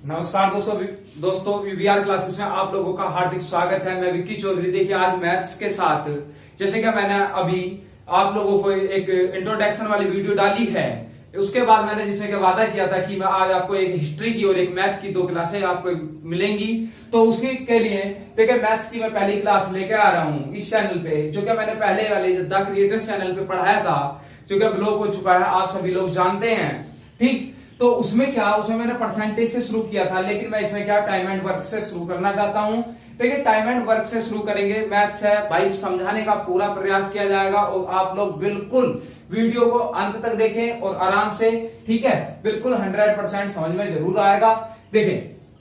नमस्कार दोस्तों VVR classes में आप लोगों का हार्दिक स्वागत है। मैं विक्की चौधरी। देखिए आज मैथ्स के साथ जैसे कि मैंने अभी आप लोगों को एक इंट्रोडक्शन वाली वीडियो डाली है, उसके बाद मैंने जिसमें के वादा किया था कि मैं आज आपको एक हिस्ट्री की और एक मैथ की 2 क्लासें आपको मिलेंगी। तो उसके के लिए देखिए मैथ्स की मैं पहली क्लास लेके आ रहा हूँ इस चैनल पे, जो कि मैंने पहले वाले द क्रिएटर्स चैनल पे पढ़ाया था, जो कि ब्लॉग हो चुका है, आप सभी लोग जानते हैं। ठीक, तो उसमें मैंने परसेंटेज से शुरू किया था, लेकिन मैं इसमें क्या टाइम एंड वर्क से शुरू करना चाहता हूं। देखिए टाइम एंड वर्क से शुरू करेंगे, मैथ्स है भाई, समझाने का पूरा प्रयास किया जाएगा और आप लोग बिल्कुल वीडियो को अंत तक देखें और आराम से, ठीक है, बिल्कुल 100% समझ में जरूर आएगा। देखिए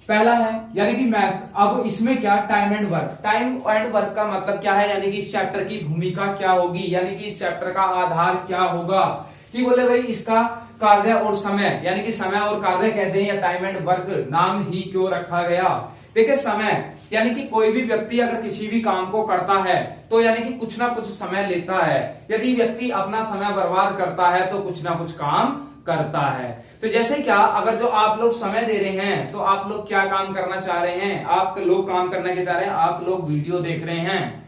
पहला है यानी कि मैथ्स। अब इसमें क्या time and work, time and work का मतलब क्या है, यानी कि इस चैप्टर की भूमिका क्या होगी, यानी कि इस चैप्टर का आधार क्या होगा। कि बोले भाई इसका कार्य और समय, यानी कि समय और कार्य कहते हैं, या टाइम एंड वर्क नाम ही क्यों रखा गया। देखिए समय यानी कि कोई भी व्यक्ति अगर किसी भी काम को करता है तो यानी कि कुछ ना कुछ समय लेता है। यदि व्यक्ति अपना समय बर्बाद करता है तो कुछ ना कुछ काम करता है। तो जैसे क्या, अगर जो आप लोग समय दे रहे हैं तो आप लोग क्या काम करना चाह रहे हैं, आप लोग काम करना क्या चाह रहे हैं, आप लोग वीडियो देख रहे हैं।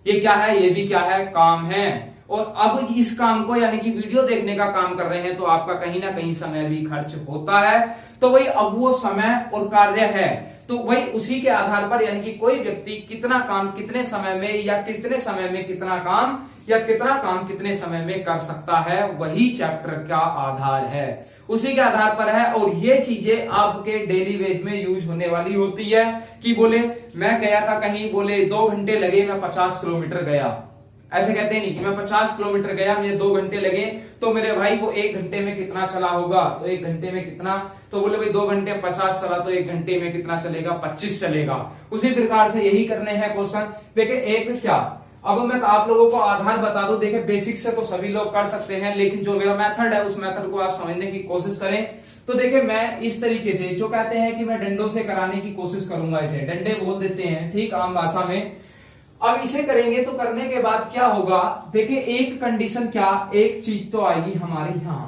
ये क्या है, ये भी क्या है, काम है। और अब इस काम को यानी कि वीडियो देखने का काम कर रहे हैं तो आपका कहीं ना कहीं समय भी खर्च होता है। तो वही अब वो समय और कार्य है, तो वही उसी के आधार पर यानी कि कोई व्यक्ति कितना काम कितने समय में, या कितने समय में कितना काम, या कितना काम कितने समय में कर सकता है, वही चैप्टर का आधार है, उसी के आधार पर है। और ये चीजें आपके डेली वेज में यूज होने वाली होती है। कि बोले मैं गया था कहीं, बोले 2 घंटे लगे, मैं 50 किलोमीटर गया। ऐसे कहते नहीं कि मैं 50 किलोमीटर गया, मुझे 2 घंटे लगे, तो मेरे भाई को 1 घंटे में कितना चला होगा, तो 1 घंटे में कितना, तो बोले भाई 2 घंटे 50 चला तो 1 घंटे में कितना चलेगा, 25 चलेगा। उसी प्रकार से यही करने हैं क्वेश्चन। देखिए एक क्या, अब मैं तो आप लोगों को आधार बता दूं। देखिए बेसिक से तो सभी लोग कर सकते हैं, लेकिन जो मेरा मेथड है उस मेथड को आप समझने की कोशिश करें। तो देखिए मैं इस तरीके से, जो कहते हैं कि मैं डंडों से कराने की कोशिश करूंगा, इसे डंडे बोल देते हैं, ठीक, आम भाषा में। अब इसे करेंगे तो करने के बाद क्या होगा, देखिए एक कंडीशन क्या, एक चीज तो आएगी हमारे यहां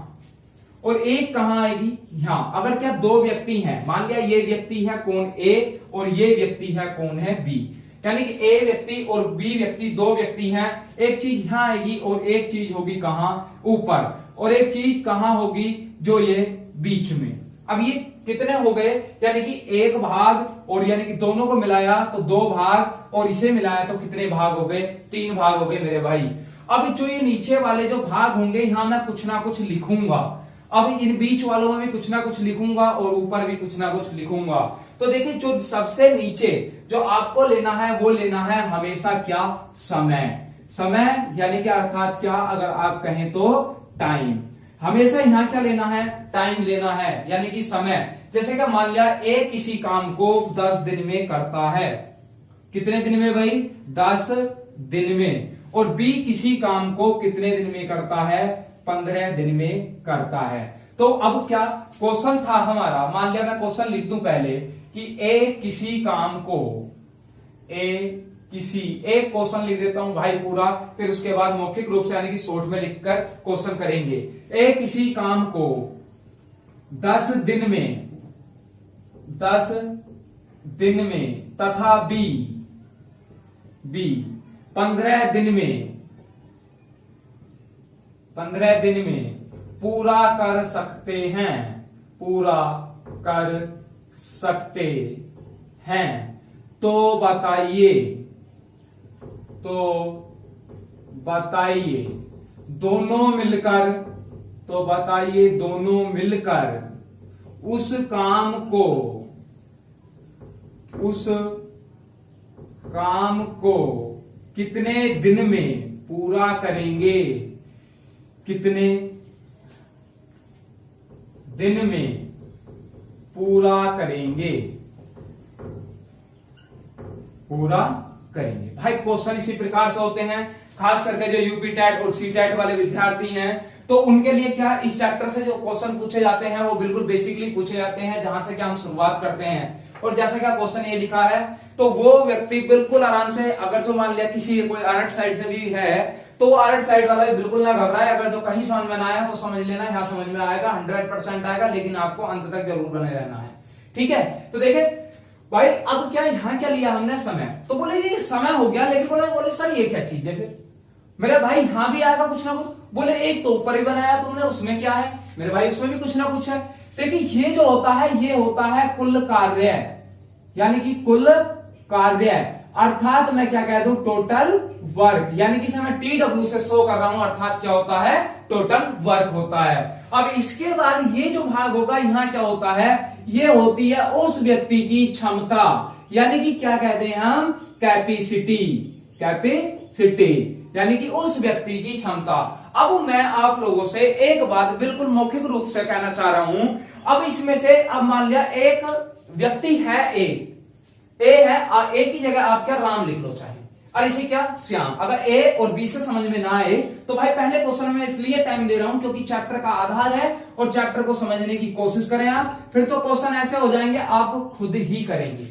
और एक कहां आएगी, यहां। अगर क्या 2 व्यक्ति हैं, मान लिया ये व्यक्ति है कोण ए और ये व्यक्ति है कोण है बी, यानी कि ए व्यक्ति और बी व्यक्ति 2 व्यक्ति हैं। एक चीज यहां आएगी और एक चीज होगी कहां, ऊपर, और एक चीज कहां होगी, जो ये बीच में। अब ये कितने हो गए, यानी कि 1 भाग, और यानी कि दोनों को मिलाया तो 2 भाग, और इसे मिलाया तो कितने भाग हो गए, 3 भाग हो गए मेरे भाई। अब जो ये नीचे वाले जो भाग होंगे, यहां मैं कुछ ना कुछ लिखूंगा। अब इन बीच वालों में कुछ ना कुछ लिखूंगा और ऊपर भी कुछ ना कुछ लिखूंगा। तो देखिए जो सबसे नीचे जो आपको लेना है वो लेना है हमेशा क्या, समय। समय यानी कि अर्थात क्या, अगर आप कहें तो टाइम। हमेशा यहां क्या लेना है, टाइम लेना है, यानी कि समय। जैसे कि मान लिया ए किसी काम को 10 दिन में करता है, कितने दिन में भाई, 10 दिन में। और बी किसी काम को कितने दिन में करता है, 15 दिन में करता है। तो अब क्या क्वेश्चन था हमारा, मान लिया मैं क्वेश्चन लिख दूं पहले कि ए किसी काम को, एक क्वेश्चन लिख देता हूं भाई पूरा, फिर उसके बाद मौखिक रूप से यानी कि शॉर्ट में लिखकर क्वेश्चन करेंगे। ए किसी काम को 10 दिन में तथा बी 15 दिन में पूरा कर सकते हैं, तो बताइए दोनों मिलकर उस काम को कितने दिन में पूरा करेंगे, कितने दिन में पूरा करेंगे भाई। क्वेश्चन इसी प्रकार से होते हैं, खास करके जो यूपी टेट और सी टेट वाले विद्यार्थी हैं, तो उनके लिए क्या, इस चैप्टर से जो क्वेश्चन पूछे जाते हैं वो बिल्कुल बेसिकली पूछे जाते हैं, जहां से क्या हम शुरुआत करते हैं। और जैसे क्या क्वेश्चन ये लिखा है, तो वो व्यक्ति बिल्कुल आराम से, अगर जो मान लिया किसी कोई अरठ साइड से भी है, तो अरठ साइड वाला भी बिल्कुल ना घबराए। अगर जो कहीं समझ में ना आया तो समझ लेना, यहाँ समझ में आएगा, 100% आएगा, लेकिन आपको अंत तक जरूर बने रहना है। ठीक है, तो देखे भाई अब क्या यहां क्या लिया हमने समय, तो बोले ये समय हो गया, लेकिन बोले सर ये क्या चीज है फिर मेरे भाई, यहां भी आएगा कुछ ना कुछ। बोले एक तो ऊपर ही बनाया तुमने, उसमें क्या है मेरे भाई, उसमें भी कुछ ना कुछ है। देखिए ये जो होता है ये होता है कुल कार्य, यानी कि कुल कार्य, अर्थात मैं क्या कह दूं टोटल वर्क, यानी कि मैं TW से शो कर रहा हूं, अर्थात क्या होता है टोटल वर्क होता है। अब इसके बाद ये जो भाग होगा यहां क्या होता है, ये होती है उस व्यक्ति की क्षमता, यानी कि क्या कहते हैं हम कैपेसिटी, कैपेसिटी यानी कि उस व्यक्ति की क्षमता। अब मैं आप लोगों से एक बात बिल्कुल मौखिक रूप से कहना चाह रहा हूं। अब इसमें से अब मान लिया एक व्यक्ति है ए है, ए की जगह आप क्या राम लिख लो चाहे, और इसे क्या श्याम। अगर ए और बी से समझ में ना आए तो भाई पहले क्वेश्चन में इसलिए टाइम दे रहा हूं क्योंकि चैप्टर का आधार है और चैप्टर को समझने की कोशिश करें आप, फिर तो क्वेश्चन ऐसे हो जाएंगे आप खुद ही करेंगे,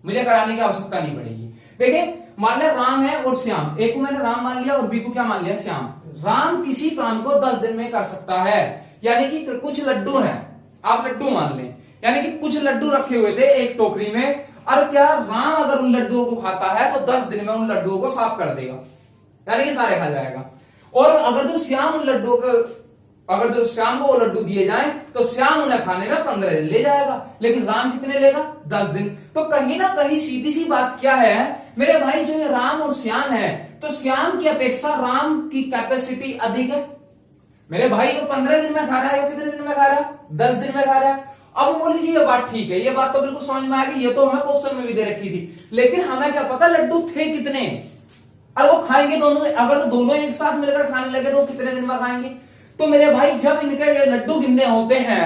मुझे कराने की आवश्यकता नहीं पड़ेगी। देखिए मान लिया राम है और श्याम, ए को मैंने राम मान लिया और बी को क्या मान लिया श्याम। राम किसी काम को 10 दिन में कर सकता है, यानी कि कुछ लड्डू हैं, आप लड्डू मान लें, यानी कि कुछ लड्डू रखे हुए थे एक टोकरी में, और क्या राम अगर उन लड्डुओं को खाता है तो 10 दिन में उन लड्डुओं को साफ कर देगा, यानी कि सारे खा जाएगा। और अगर जो श्याम उन लड्डुओं को, अगर जो श्याम को वो लड्डू दिए जाएं तो श्याम उन्हें खाने में 15 दिन ले जाएगा, लेकिन राम कितने लेगा 10 दिन। तो कहीं ना कहीं सीधी सी बात क्या है मेरे भाई, जो ये राम और श्याम है तो श्याम की अपेक्षा राम की कैपेसिटी अधिक है। मेरे भाई वो 15 दिन में खा रहा है, वो कितने दिन में खा रहा है 10 दिन में खा रहा है। अब बोल लीजिए ये बात ठीक है, ये बात तो बिल्कुल समझ में आ गई, ये तो हमें क्वेश्चन में भी दे रखी थी, लेकिन हमें क्या पता लड्डू थे कितने, और वो खाएंगे दोनों, अगर तो दोनों एक साथ मिलकर खाने लगे तो वो कितने दिन में खाएंगे। तो मेरे भाई जब इनके लड्डू गिनने होते हैं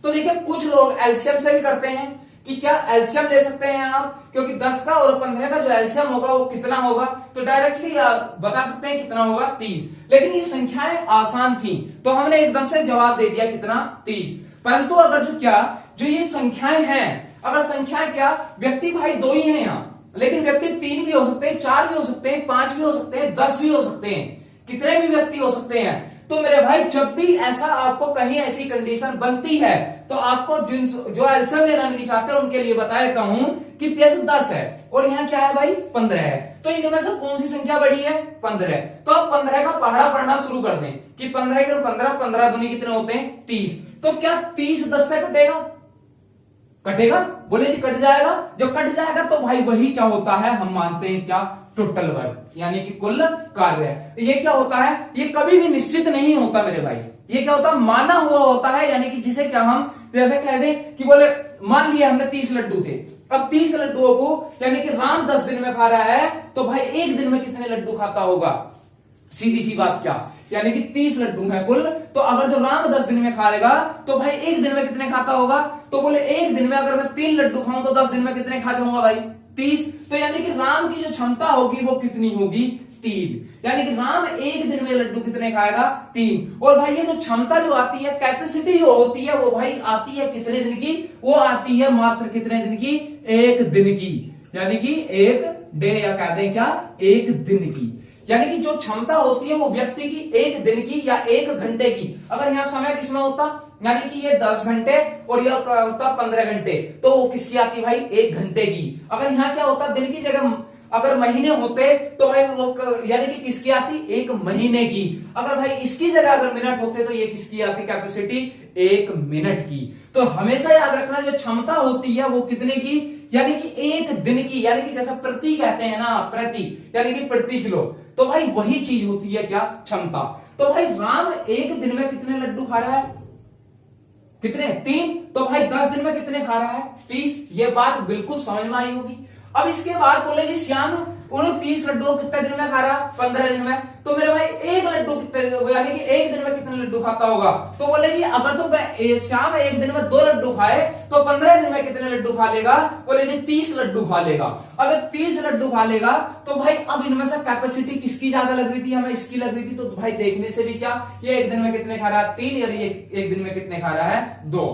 तो देखिए कुछ लोग एलसीएम से भी करते हैं कि क्या एलसीएम ले सकते हैं आप, क्योंकि 10 का और 15 का जो एलसीएम होगा वो कितना होगा, तो डायरेक्टली बता सकते हैं कितना होगा 30। लेकिन ये संख्याएं आसान थी तो हमने एकदम से जवाब दे दिया कितना 30। परंतु अगर जो ये संख्याएं हैं, अगर संख्याएं क्या व्यक्ति भाई 2 ही हैं यहाँ, लेकिन व्यक्ति 3 भी हो सकते हैं, 4 भी हो सकते हैं, 5 भी हो सकते हैं, 10 भी हो सकते हैं, कितने भी व्यक्ति हो सकते हैं। तो मेरे भाई जब भी ऐसा आपको कहीं ऐसी कंडीशन बनती है तो आपको जो एलसीएम लेना भी नहीं चाहते उनके लिए बता देता हूं कि PS 10 है और यहाँ क्या है भाई 15 है, तो इनमें से कौन सी संख्या बड़ी है 15। तो आप 15 का पहाड़ा पढ़ना शुरू कर दें कि 15 के 15 दूनी कितने होते हैं 30। तो क्या 30 10 से कटेगा, बोले जी कट जाएगा। जो कट जाएगा तो भाई वही क्या होता है, हम मानते हैं क्या टोटल वर्क, यानी कि कुल कार्य। ये क्या होता है, ये कभी भी निश्चित नहीं होता मेरे भाई, ये क्या होता है माना हुआ होता है, यानी कि जिसे क्या हम जैसे कह दें कि बोले मान लिया हमने 30 लड्डू थे, अब 30 लड्डुओं को यानी कि राम 10 दिन में खा रहा है तो भाई एक दिन में कितने लड्डू खाता होगा, सीधी सी बात क्या, यानी कि 30 लड्डू हैं कुल, तो अगर जो राम 10 दिन में खा लेगा तो भाई एक दिन में कितने खाता होगा, तो बोले एक दिन में अगर मैं 3 लड्डू खाऊं तो 10 दिन में कितने खा जाऊंगा भाई 30। तो यानी कि राम की जो क्षमता होगी वो कितनी होगी 3, यानी कि राम एक दिन में लड्डू कितने खाएगा 3। और भाई ये जो क्षमता जो आती है कैपेसिटी जो होती है वो भाई आती है कितने दिन की, वो आती है मात्र कितने दिन की, एक दिन की, यानी कि एक डे या कह दें क्या एक दिन की, यानी कि जो क्षमता होती है वो व्यक्ति की एक दिन की या एक घंटे की। अगर यहाँ समय किसमें होता, यानी कि ये 10 घंटे और यह होता 15 घंटे, तो वो किसकी आती भाई 1 घंटे की। अगर यहाँ क्या होता दिन की जगह अगर महीने होते तो भाई वो यानी कि किसकी आती 1 महीने की। अगर भाई इसकी जगह अगर मिनट होते तो ये किसकी आती कैपेसिटी 1 मिनट की। तो हमेशा याद रखना जो क्षमता होती है वो कितने की, यानी कि 1 दिन की, यानी कि जैसा प्रति कहते हैं ना, प्रति यानी कि प्रति किलो, तो भाई वही चीज होती है क्या क्षमता। तो भाई राम एक दिन में कितने लड्डू खा रहा है, कितने 3, तो भाई 10 दिन में कितने खा रहा है 30। ये बात बिल्कुल समझ में आई होगी। अब इसके बाद बोले जी श्याम उन 30 लड्डू कितने दिन में खा रहा 15 दिन में, तो मेरे भाई एक लड्डू कितने यानी कि एक दिन में कितने लड्डू खाता होगा, तो बोले जी अगर तो श्याम एक दिन में 2 लड्डू खाए तो 15 दिन में कितने लड्डू खा लेगा, बोले जी 30 लड्डू खा लेगा। अगर 30 लड्डू खा लेगा तो भाई अब इनमें से कैपेसिटी किसकी ज्यादा लग रही थी, हमें इसकी लग रही थी, तो भाई देखने से भी क्या ये एक दिन में कितने खा रहा है 3, या एक दिन में कितने खा रहा है 2।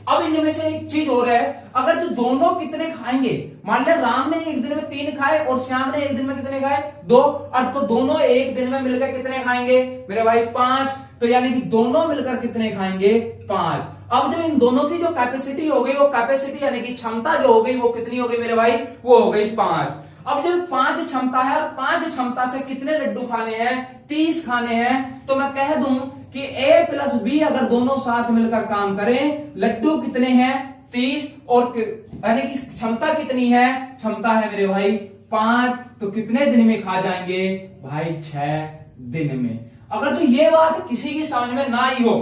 अब इनमें से एक चीज हो रहा है, अगर जो दोनों कितने खाएंगे, मान लिया राम ने एक दिन में 3 खाए और श्याम ने एक दिन में कितने खाए 2, और तो दोनों एक दिन में मिलकर कितने खाएंगे मेरे भाई 5, तो यानी कि दोनों मिलकर कितने खाएंगे? 5। अब जो इन दोनों की जो कैपेसिटी हो गई, वो कैपेसिटी यानी कि क्षमता जो हो गई वो कितनी हो गई मेरे भाई? वो हो गई 5। अब जब 5 क्षमता है और 5 क्षमता से कितने लड्डू खाने हैं? 30 खाने हैं। तो मैं कह दूं कि A प्लस B अगर दोनों साथ मिलकर काम करें, लड्डू कितने हैं? 30। और यानी कि क्षमता कितनी है? क्षमता है मेरे भाई 5। तो कितने दिन में खा जाएंगे भाई? 6 दिन में। अगर तो ये बात किसी की समझ में ना आई हो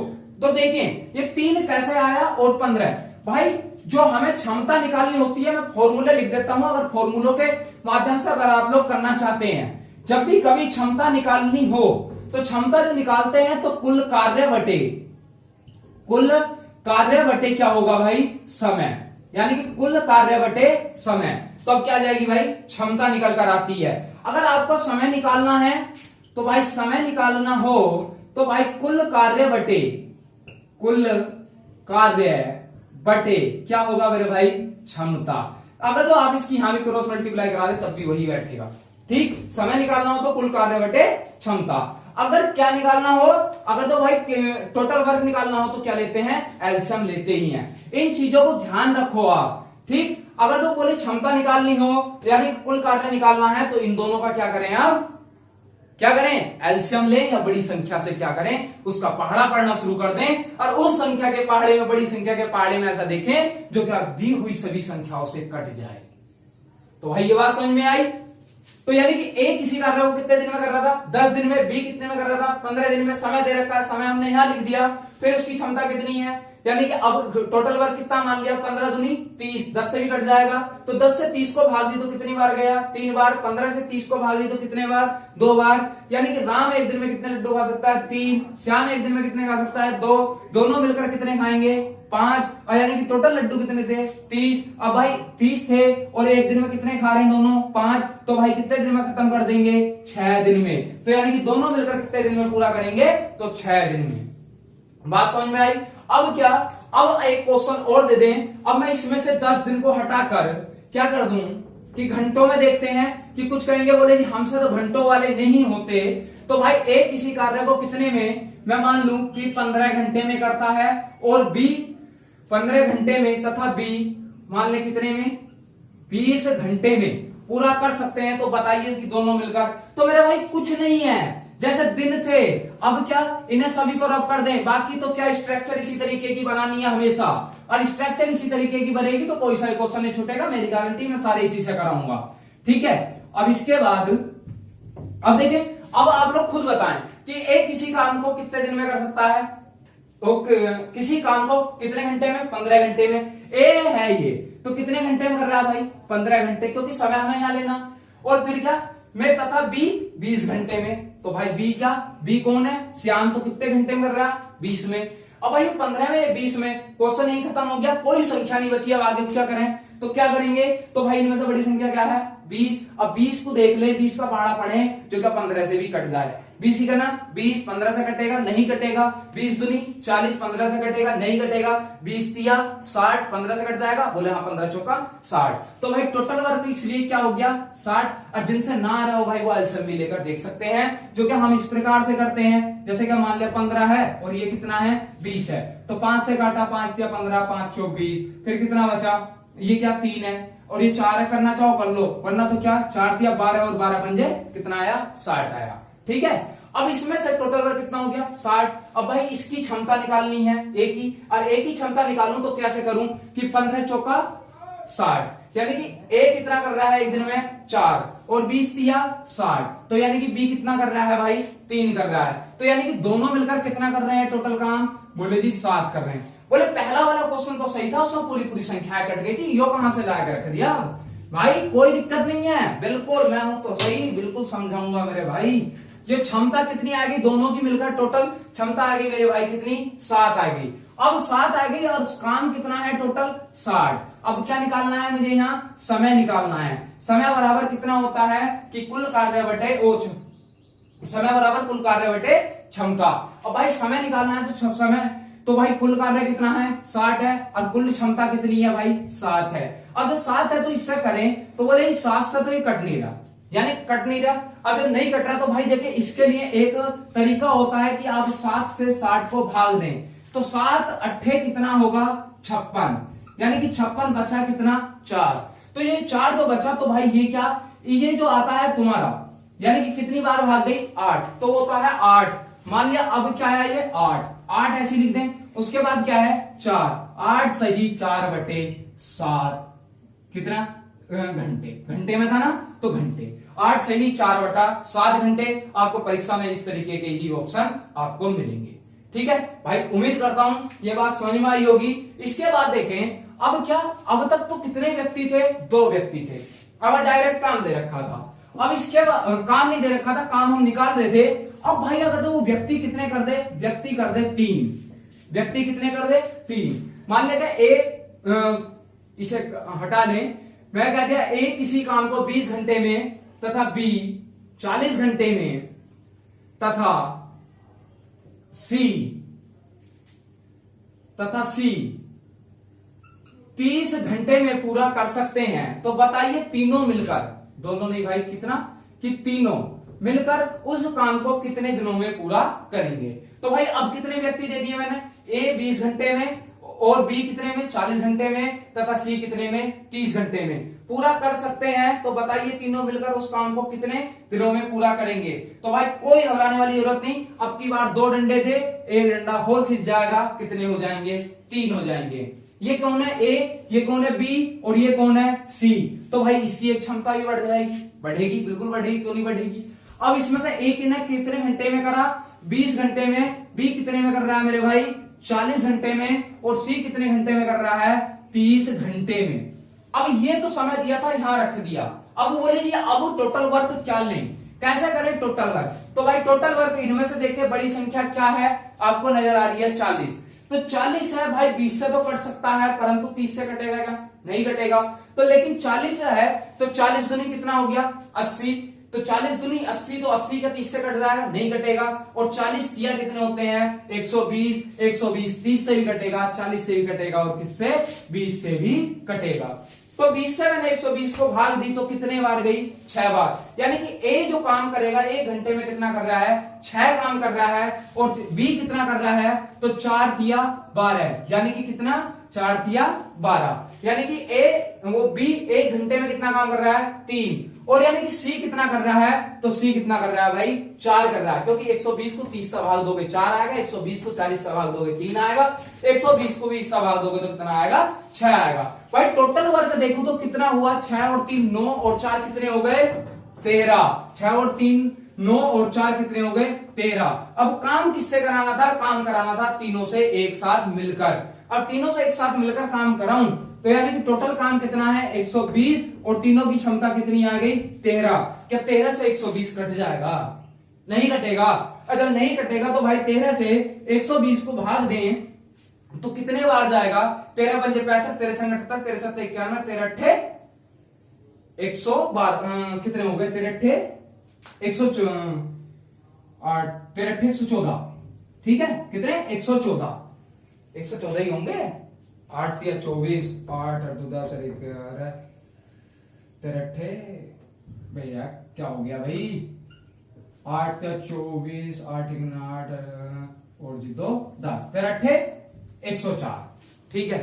तो देखिए ये 3 कैसे आया और 15 भाई। जो हमें क्षमता निकालनी होती है, मैं फॉर्मूले लिख देता हूं, अगर फॉर्मूलों के माध्यम से अगर आप लोग करना चाहते हैं, जब भी कभी क्षमता निकालनी हो तो क्षमता जो निकालते हैं तो कुल कार्य बटे क्या होगा भाई? समय। यानी कि कुल कार्य बटे समय। तो अब क्या आ जाएगी भाई? क्षमता निकल कर आती है। अगर आपको समय निकालना है तो भाई समय निकालना हो तो भाई कुल कार्य बटे क्या होगा मेरे भाई? क्षमता। अगर तो आप इसकी यहां भी क्रॉस मल्टीप्लाई करा दे तब भी वही बैठेगा। ठीक, समय निकालना हो तो कुल कार्य बटे क्षमता। अगर क्या निकालना हो, अगर तो भाई टोटल वर्क निकालना हो तो क्या लेते हैं? एलसीएम लेते ही हैं। इन चीजों को ध्यान रखो आप। ठीक, अगर तो बोले क्षमता निकालनी हो यानी कुल कार्य निकालना है तो इन दोनों का क्या करें? आप क्या करें? एलसीएम लें या बड़ी संख्या से क्या करें? उसका पहाड़ा पढ़ना शुरू कर दें और उस संख्या के पहाड़े में, बड़ी संख्या के पहाड़े में ऐसा देखें जो क्या दी हुई सभी संख्याओं से कट जाए। तो भाई ये बात समझ में आई? तो यानी कि ए किसी कार्य को कितने दिन में कर रहा था? 10 दिन में। बी कितने में कर रहा था? 15 दिन में। समय दे रखा है, समय हमने यहां लिख दिया। फिर उसकी क्षमता कितनी है? यानी कि अब टोटल वर्क कितना मान लिया? 15 दूनी 30। 10 से भी कट जाएगा तो 10 से 30 को भाग दी तो कितनी बार गया? 3 बार। 15 से 30 को भाग दी तो कितने बार? 2 बार। यानी कि राम एक दिन में कितने लड्डू खा सकता है? 3। श्याम एक दिन में कितने खा सकता है? 2। दोनों मिलकर कितने खाएंगे? 5। और यानी कि टोटल लड्डू कितने थे? 30। अब भाई 30 थे और एक दिन में कितने खा रहे हैं दोनों? 5। तो भाई कितने दिन में खत्म कर देंगे? 6 दिन में। तो यानी कि दोनों मिलकर कितने दिन में पूरा करेंगे? तो 6 दिन में। बात समझ में आई? अब क्या, अब एक क्वेश्चन और दे दें। अब मैं इसमें से 10 दिन को हटाकर क्या कर दूं कि घंटों में देखते हैं कि कुछ कहेंगे बोले जी हमसे तो घंटों वाले नहीं होते। तो भाई ए किसी कार्य को कितने में, मैं मान लूं कि 15 घंटे में करता है और बी 15 घंटे में तथा बी मान ले कितने में? 20 घंटे में पूरा कर सकते हैं। तो बताइए कि दोनों मिलकर, तो मेरे भाई कुछ नहीं है, जैसे दिन थे। अब क्या इन्हें सभी को रब कर दें, बाकी तो क्या स्ट्रक्चर इसी तरीके की बनानी है हमेशा, और स्ट्रक्चर इसी तरीके की बनेगी तो कोई सा क्वेश्चन नहीं छूटेगा, मेरी गारंटी, मैं सारे इसी से कराऊंगा। ठीक है, अब इसके बाद अब देखिए, अब आप लोग खुद बताएं कि एक किसी काम को कितने दिन में कर सकता है? किसी काम को कितने घंटे में? 15 घंटे में। ए है ये, तो कितने घंटे में कर रहा है भाई? 15 घंटे, क्योंकि समय हमें यहां लेना। और फिर क्या, मैं तथा बी 20 घंटे में। तो भाई बी क्या, बी कौन है? श्याम। तो कितने घंटे में कर रहा है? 20 में। अब भाई 15 में 20 में क्वेश्चन यही खत्म हो गया, कोई संख्या नहीं बची। अब आगे क्या करें? तो क्या करेंगे? तो भाई इनमें से बड़ी संख्या क्या है? 20। अब 20 को देख ले, 20 का पहाड़ा पढ़े जो क्या 15 से भी कट जाए। 20 ही करना, 20 15 से कटेगा नहीं कटेगा। 20 दूनी 40, 15 से कटेगा नहीं कटेगा। 20 तिया 60, 15 से कट जाएगा, बोले हाँ 15 चौका 60। तो भाई टोटल वर्क इसलिए क्या हो गया? 60। और जिनसे ना आ रहा हो भाई वो एलसीएम भी लेकर देख सकते हैं, जो कि हम इस प्रकार से करते हैं। जैसे कि मान लिया 15 है और ये कितना है? 20 है। तो 5 से काटा, 5 तिया 15, 5 चौक 20, फिर कितना बचा? ये क्या 3 है और ये 4 है, करना चाहो कर लो, वरना तो क्या 4 तिया 12 और 12 पंजे कितना आया? 60 आया। ठीक है, अब इसमें से टोटल वर्क कितना हो गया? 60। अब भाई इसकी क्षमता निकालनी है ए की, और ए की क्षमता निकालूं तो कैसे करूं कि 15 चौका 60, यानी कि ए कितना कर रहा है एक दिन में? 4, और 20 तिया 60। तो यानी कि बी कितना कर रहा है भाई? 3 कर रहा है। तो यानी कि दोनों मिलकर कितना कर रहे हैं टोटल काम? बोले जी 7 कर रहे हैं। बोले पहला वाला क्वेश्चन तो सही था, उसमें पूरी पूरी संख्याएं कट गई थी, यो कहां से लाकर रख दिया? भाई कोई दिक्कत नहीं है, बिल्कुल मैं हूं तो सही, बिल्कुल समझाऊंगा मेरे भाई। ये क्षमता कितनी आ गई दोनों की मिलकर? टोटल क्षमता आ गई मेरे भाई कितनी? 7 आ गई। अब 7 आ गई और काम कितना है टोटल? 60। अब क्या निकालना है मुझे? यहाँ समय निकालना है। समय बराबर कितना होता है कि कुल कार्य बटे समय बराबर कुल कार्य बटे क्षमता। अब भाई समय निकालना है तो समय, तो भाई कुल कार्य कितना है? 60 है, और कुल क्षमता कितनी है भाई? 7 है। अब जब 7 है तो इससे करें तो बोले 7 से तो ये कट नहीं रहा, यानी कट नहीं रहा। अब जब नहीं कट रहा तो भाई देखिए इसके लिए एक तरीका होता है कि आप 7 से 60 को भाग दें, तो 7 अट्ठे कितना होगा 56, यानी कि 56 बचा कितना 4। तो ये 4 जो बचा तो भाई ये क्या, ये जो आता है तुम्हारा, यानी कि कितनी बार भाग गई 8, तो वो होता है 8। मान लिया अब क्या है ये 8 ऐसे लिख दें। उसके बाद क्या है 4, 8 सही 4/7 कितना घंटे, घंटे में था ना तो घंटे, 8 सही 4/7 घंटे। आपको परीक्षा में इस तरीके के ही ऑप्शन आपको मिलेंगे। ठीक है भाई, उम्मीद करता हूं ये बात समझ में आई होगी। इसके बाद देखें अब क्या, अब तक तो कितने व्यक्ति थे, 2 व्यक्ति थे। अब डायरेक्ट काम दे रखा था, अब इसके बाद काम नहीं दे रखा था, काम हम निकाल रहे थे। अब भाई अगर तो वो व्यक्ति कितने कर दे, व्यक्ति कर दे 3, व्यक्ति कितने कर दे 3। मान लेते ए इसे हटा लें, मैं कह दिया ए किसी काम को 20 घंटे में तथा बी 40 घंटे में तथा सी 30 घंटे में पूरा कर सकते हैं। तो बताइए तीनों मिलकर, दोनों नहीं भाई कितना, कि तीनों मिलकर उस काम को कितने दिनों में पूरा करेंगे। तो भाई अब कितने व्यक्ति दे दिए मैंने, ए 20 घंटे में और बी कितने में 40 घंटे में तथा सी कितने में 30 घंटे में पूरा कर सकते हैं। तो बताइए तीनों मिलकर उस काम को कितने दिनों में पूरा करेंगे। तो भाई कोई घबराने वाली जरूरत नहीं, अब की बार 2 डंडे थे, एक डंडा और खिंच जाएगा, कितने हो जाएंगे 3 हो जाएंगे। ये कौन है ए, ये कौन है बी और ये कौन है सी। तो भाई इसकी एक क्षमता भी बढ़ जाएगी, बढ़ेगी, बिल्कुल बढ़ेगी, क्यों नहीं बढ़ेगी। अब इसमें से एक ने कितने घंटे में करा 20 घंटे में, बी कितने में कर रहा है मेरे भाई 40 घंटे में, और सी कितने घंटे में कर रहा है 30 घंटे में। अब ये तो समय दिया था, यहां रख दिया। अब बोले जी अब टोटल वर्क क्या लें, कैसे करें टोटल वर्क। तो भाई टोटल वर्क इनमें से देखिए बड़ी संख्या क्या है, आपको नजर आ रही है 40। तो 40 है भाई 20 से तो कट सकता है, परंतु 30 से कटेगा क्या, नहीं कटेगा। तो लेकिन 40 है तो 40 दूनी कितना हो गया 80, तो 40 दूनी 80, तो 80 का 30 से कट जाएगा, नहीं कटेगा। और 40 तिया कितने होते हैं 120, 120 30 से भी कटेगा, 40 से भी कटेगा और किससे 20 से भी कटेगा। तो 20 से मैंने 120 को भाग दी तो कितने बार गई 6 बार। यानी कि ए जो काम करेगा 1 घंटे में कितना कर रहा है 6 काम कर रहा है, और बी कितना कर रहा है तो 4 तिया 12, यानी कि कितना 4 तिया 12, यानी कि ए वो बी 1 घंटे में कितना काम कर रहा है 3। और यानी कि सी कितना कर रहा है, तो सी कितना कर रहा है भाई 4 कर रहा है, क्योंकि 120 को 30 से भाग दोगे 4 आएगा, 120 को 40 से भाग दोगे 3 आएगा, 120 को 20 से भाग दोगे तो कितना आएगा 6 आएगा। भाई टोटल वर्क देखो तो कितना हुआ 6 और 3 9 और 4 कितने हो गए 13, 6 और 3 9 और 4 कितने हो गए 13। अब काम किससे कराना था, काम कराना था तीनों से एक साथ मिलकर। अब तीनों से एक साथ मिलकर काम कराऊं तो यानी कि टोटल काम कितना है 120, और तीनों की क्षमता कितनी आ गई 13। क्या 13 से 120 कट जाएगा, नहीं कटेगा। अगर नहीं कटेगा तो भाई 13 से 120 को भाग दें तो कितने बार जाएगा 13 पंजे 65, 13 छंग 78, 13 सत्ते 91, 13 अट्ठे 112 कितने हो गए 13 अट्ठे 114, ठीक है कितने 114 ही होंगे, 8 या 24, 8 8 10 11 13 भैया क्या हो गया भाई 8 या 24, 8 8 और जी 2 10 13 104, ठीक है।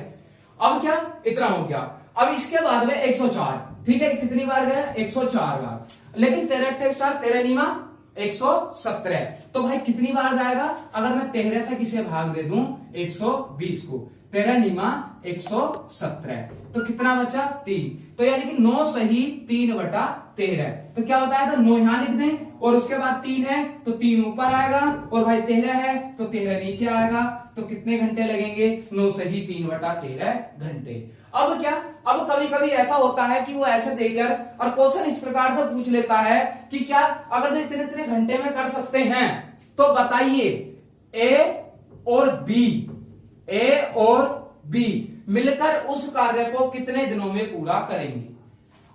अब क्या इतना हो गया। अब इसके बाद में 104, ठीक है कितनी बार गया 104 बार, लेकिन 13 4 13 नीमा 117। तो भाई कितनी बार जाएगा, अगर मैं 13 से किसे भाग दे दूं 120 को, 13 नीमा 117, तो कितना बचा 3। तो यानी कि 9 सही 3/13। तो क्या बताया था 9 यहां लिख दें, और उसके बाद 3 है तो 3 ऊपर आएगा, और भाई 13 है तो 13 नीचे आएगा। तो कितने घंटे लगेंगे 9 सही 3/13 घंटे। अब क्या, अब कभी कभी ऐसा होता है कि वो ऐसे देकर और क्वेश्चन इस प्रकार से पूछ लेता है कि क्या अगर जो इतने इतने घंटे में कर सकते हैं तो बताइए ए और बी मिलकर उस कार्य को कितने दिनों में पूरा करेंगे।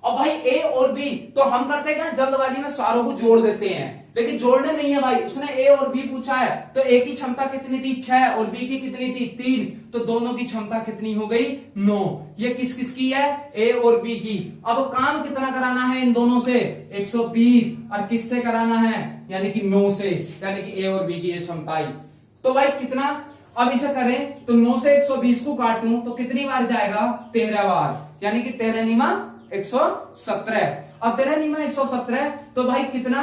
अब भाई ए और बी तो हम करते क्या, जल्दबाजी में सारों को जोड़ देते हैं, लेकिन जोड़ने नहीं है भाई, उसने ए और बी पूछा है तो ए की क्षमता कितनी थी 6 और बी की कितनी थी 3, तो दोनों की क्षमता कितनी हो गई 9। ये किस किस की है, ए और बी की। अब काम कितना कराना है इन दोनों से 120, और किससे कराना है यानी कि 9 से, यानी कि ए और बी की ये क्षमता आई। तो भाई कितना, अब इसे करें तो 9 से 120 को काटूं तो कितनी बार जाएगा 13 बार, यानी कि 13 नीमा 117। अब 13 नीमा 117 तो भाई कितना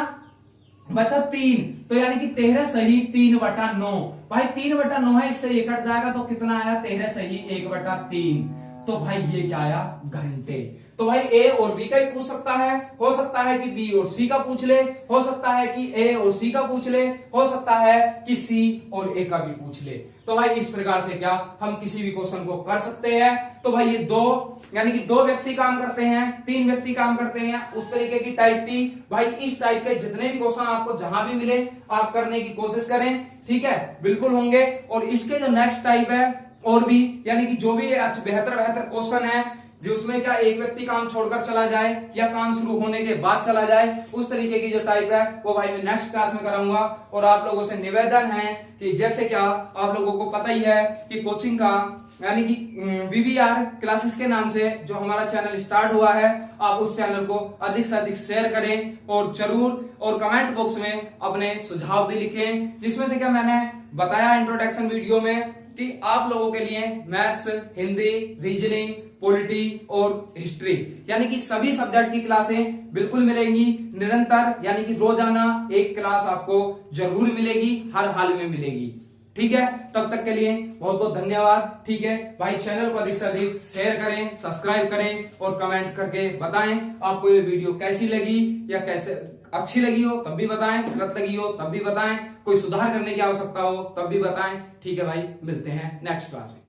बचा 3, तो यानी कि 13 सही 3/9। भाई 3/9 है, इससे ये कट जाएगा तो कितना आया 13 सही 1/3। तो भाई ये क्या आया घंटे। तो भाई ए और बी का भी पूछ सकता है, हो सकता है कि बी और सी का पूछ ले, हो सकता है कि ए और सी का पूछ ले, हो सकता है कि सी और ए का भी पूछ ले। तो भाई इस प्रकार से क्या हम किसी भी क्वेश्चन को कर सकते हैं। तो भाई ये दो यानी कि 2 व्यक्ति काम करते हैं, 3 व्यक्ति काम करते हैं, उस तरीके की टाइप थी। भाई इस टाइप के जितने भी क्वेश्चन आपको जहां भी मिले आप करने की कोशिश करें, ठीक है, बिल्कुल होंगे। और इसके जो नेक्स्ट टाइप है और भी, यानी कि जो भी बेहतर क्वेश्चन है जिसमें क्या एक व्यक्ति काम छोड़कर चला जाए या काम शुरू होने के बाद चला जाए, उस तरीके की जो टाइप है वो भाई मैं नेक्स्ट क्लास में कराऊंगा। और आप लोगों से निवेदन है कि जैसे क्या आप लोगों को पता ही है कि कोचिंग का यानी कि वीवीआर क्लासेस के नाम से जो हमारा चैनल स्टार्ट हुआ है, आप उस चैनल को अधिक से अधिक शेयर करें और जरूर और कमेंट बॉक्स में अपने सुझाव भी लिखें, जिसमें से क्या मैंने बताया इंट्रोडक्शन वीडियो में कि आप लोगों के लिए मैथ्स, हिंदी, रीजनिंग, पॉलिटी और हिस्ट्री यानी कि सभी सब्जेक्ट की क्लासें बिल्कुल मिलेंगी निरंतर, यानी कि रोजाना एक क्लास आपको जरूर मिलेगी, हर हाल में मिलेगी। ठीक है, तब तक के लिए बहुत बहुत धन्यवाद। ठीक है भाई, चैनल को अधिक से अधिक शेयर करें, सब्सक्राइब करें और कमेंट करके बताएं आपको ये वीडियो कैसी लगी, या कैसे अच्छी लगी हो तब भी बताएं, गलत लगी हो तब भी बताएं, कोई सुधार करने की आवश्यकता हो तब भी बताएं। ठीक है भाई, मिलते हैं नेक्स्ट क्लास में।